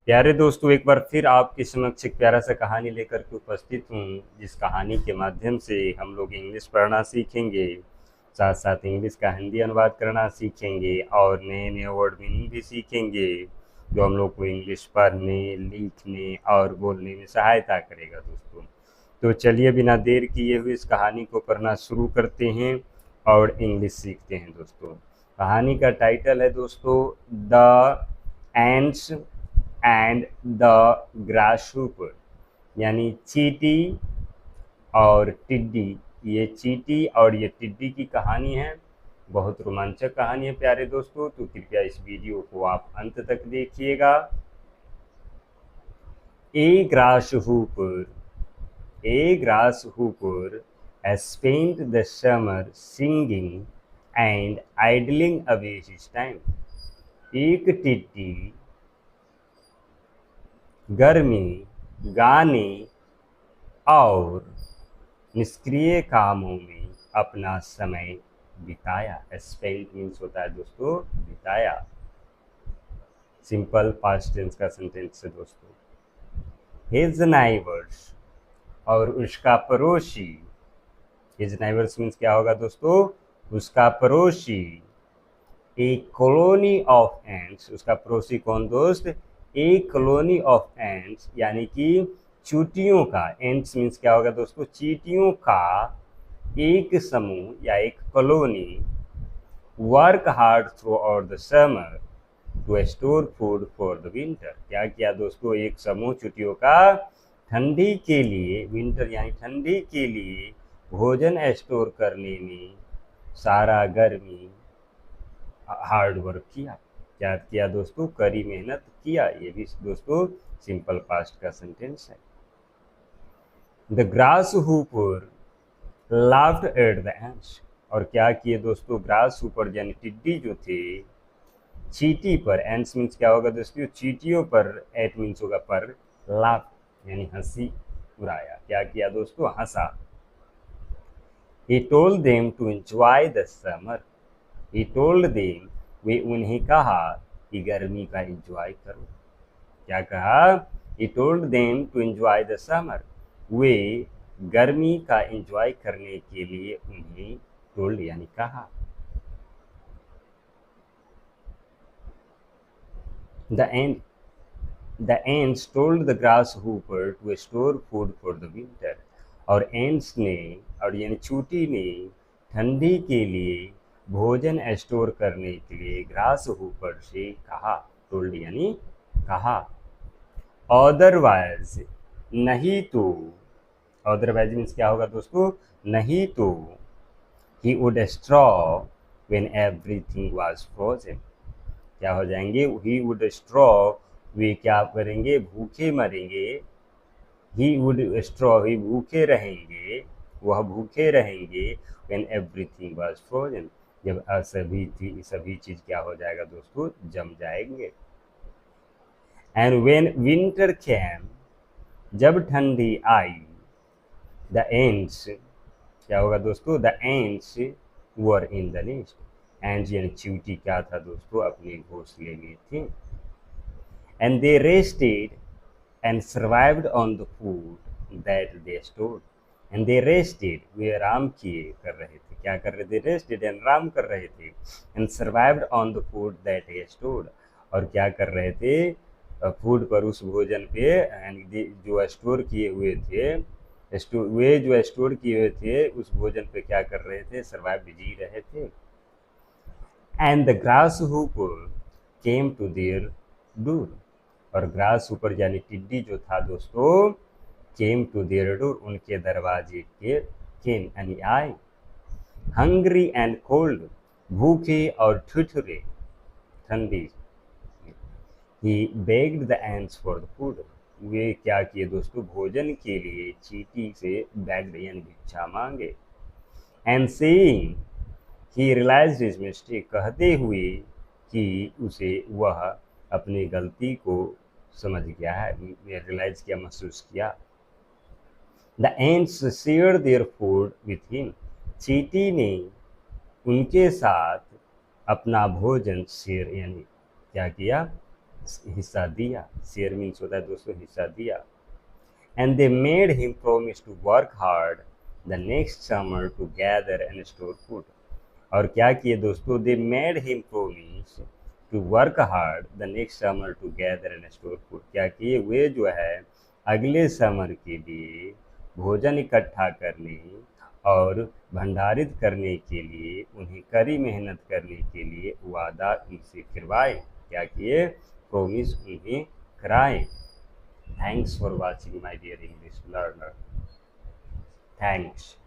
प्यारे दोस्तों, एक बार फिर आपके समक्ष एक प्यारा सा कहानी लेकर के उपस्थित हूँ। जिस कहानी के माध्यम से हम लोग इंग्लिश पढ़ना सीखेंगे, साथ साथ इंग्लिश का हिंदी अनुवाद करना सीखेंगे और नए नए वर्ड मीनिंग भी सीखेंगे, जो हम लोग को इंग्लिश पढ़ने, लिखने और बोलने में सहायता करेगा दोस्तों। तो चलिए बिना देर किए हुए इस कहानी को पढ़ना शुरू करते हैं और इंग्लिश सीखते हैं दोस्तों। कहानी का टाइटल है दोस्तों द एंड्स एंड द ग्रासहूपर, यानी चींटी और टिड्डी। ये चींटी और ये टिड्डी की कहानी है। बहुत रोमांचक कहानी है प्यारे दोस्तों, तो कृपया इस वीडियो को आप अंत तक देखिएगा। ए grasshopper, a grasshopper has spent the summer singing and idling away his time. एक टिड्डी गर्मी, गाने और निष्क्रिय कामों में अपना समय बिताया। स्पेंट मीन्स होता है दोस्तों बिताया। सिंपल पास्ट टेंस का सेंटेंस है दोस्तों। हिज नाइबर्स, और उसका पड़ोसी। हिज नाइबर्स मीन्स क्या होगा दोस्तों? उसका पड़ोसी। ए कॉलोनी ऑफ एंट्स, उसका पड़ोसी कौन दोस्त? ए कॉलोनी ऑफ एंट्स, यानी कि चींटियों का। एंट्स मीन्स क्या होगा दोस्तों? चींटियों का एक समूह या एक कॉलोनी। Work hard throughout the summer to store food for the winter. क्या किया दोस्तों? एक समूह चींटियों का ठंडी के लिए, विंटर यानी ठंडी के लिए भोजन स्टोर करने में सारा गर्मी हार्ड वर्क किया। क्या किया दोस्तों? कड़ी मेहनत किया। ये भी दोस्तों सिंपल पास्ट का सेंटेंस है। The grass Hooper laughed at the ants, और क्या किए दोस्तों? ग्रास हुपर यानी टिड्डी जो थे चींटी पर। एंट्स मीन्स क्या होगा दोस्तों? चींटियों पर। एट मीन्स होगा पर। लाफ यानी हंसी उड़ाया। क्या किया दोस्तों? हंसा। He told them to enjoy the summer. He told them, वे उन्हें कहा कि गर्मी का एंजॉय करो। क्या कहा? He told them to enjoy the summer. वे गर्मी का एंजॉय करने के लिए उन्हें told यानी कहा। The ant The ants told the grasshopper to store food for the winter. और ants ने, और यानी चींटी ने ठंडी के लिए भोजन स्टोर करने के लिए ग्रास हुपर से कहा। टोल्ड यानी कहा। अदरवाइज, नहीं तो। अदरवाइज मीन्स क्या होगा दोस्तों? नहीं तो। He would straw when everything was frozen. क्या हो जाएंगे? ही वुड स्ट्रॉ, वे क्या करेंगे? भूखे मरेंगे। ही वुड स्ट्रॉ, ही भूखे रहेंगे, वह भूखे रहेंगे। व्हेन एवरीथिंग वाज फ्रोजन, जब सभी चीज क्या हो जाएगा दोस्तों? जम जाएंगे। एंड व्हेन विंटर केम, जब ठंडी आई। द एंड्स, क्या होगा दोस्तों? The ends were in the nest. Ends यानी चींटी क्या था दोस्तों? अपने घोंसले में थे। And they rested and survived on the food that they stored. And they rested, वे आराम किए कर रहे थे। क्या कर रहे थे? rested and आराम कर रहे थे। And survived on the food that they stored, और क्या कर रहे थे? फूड पर, उस भोजन पे, यानी जो स्टोर किए हुए थे, वे जो स्टोर किए हुए थे उस भोजन पे क्या कर रहे थे? सर्वाइव, जी रहे थे। And the grasshopper came to their door, और ग्रास ऊपर यानी टिड्डी जो था दोस्तों, केम टू देयर डोर, उनके दरवाजे के, केम यानी आए। हंग्री एंड कोल्ड, भूखे और ठुठुरे, ठंडी। He begged the ants for the food, वे क्या किए दोस्तों? भोजन के लिए चींटी से बेग्ड यानी भिक्षा मांगे। And saying, he realised his mistake, कहते हुए कि उसे वह अपनी गलती को समझ गया है, रियलाइज किया, महसूस किया। The ants share their food with him, चींटी ने उनके साथ अपना भोजन शेयर यानी क्या किया? हिस्सा दिया। शेयर मीन्स होता है दोस्तों हिस्सा दिया। And they made him promise to work hard the next summer to gather and store food. और क्या किए दोस्तों? They made him promise to work hard the next summer to gather and store food. क्या किए? वे जो है अगले summer के लिए भोजन इकट्ठा करने और भंडारित करने के लिए उन्हें कड़ी मेहनत करने के लिए वादा उनसे करवाए। क्या किए? प्रोमिस उन्हें कराए। Thanks for watching, my dear English learner. Thanks.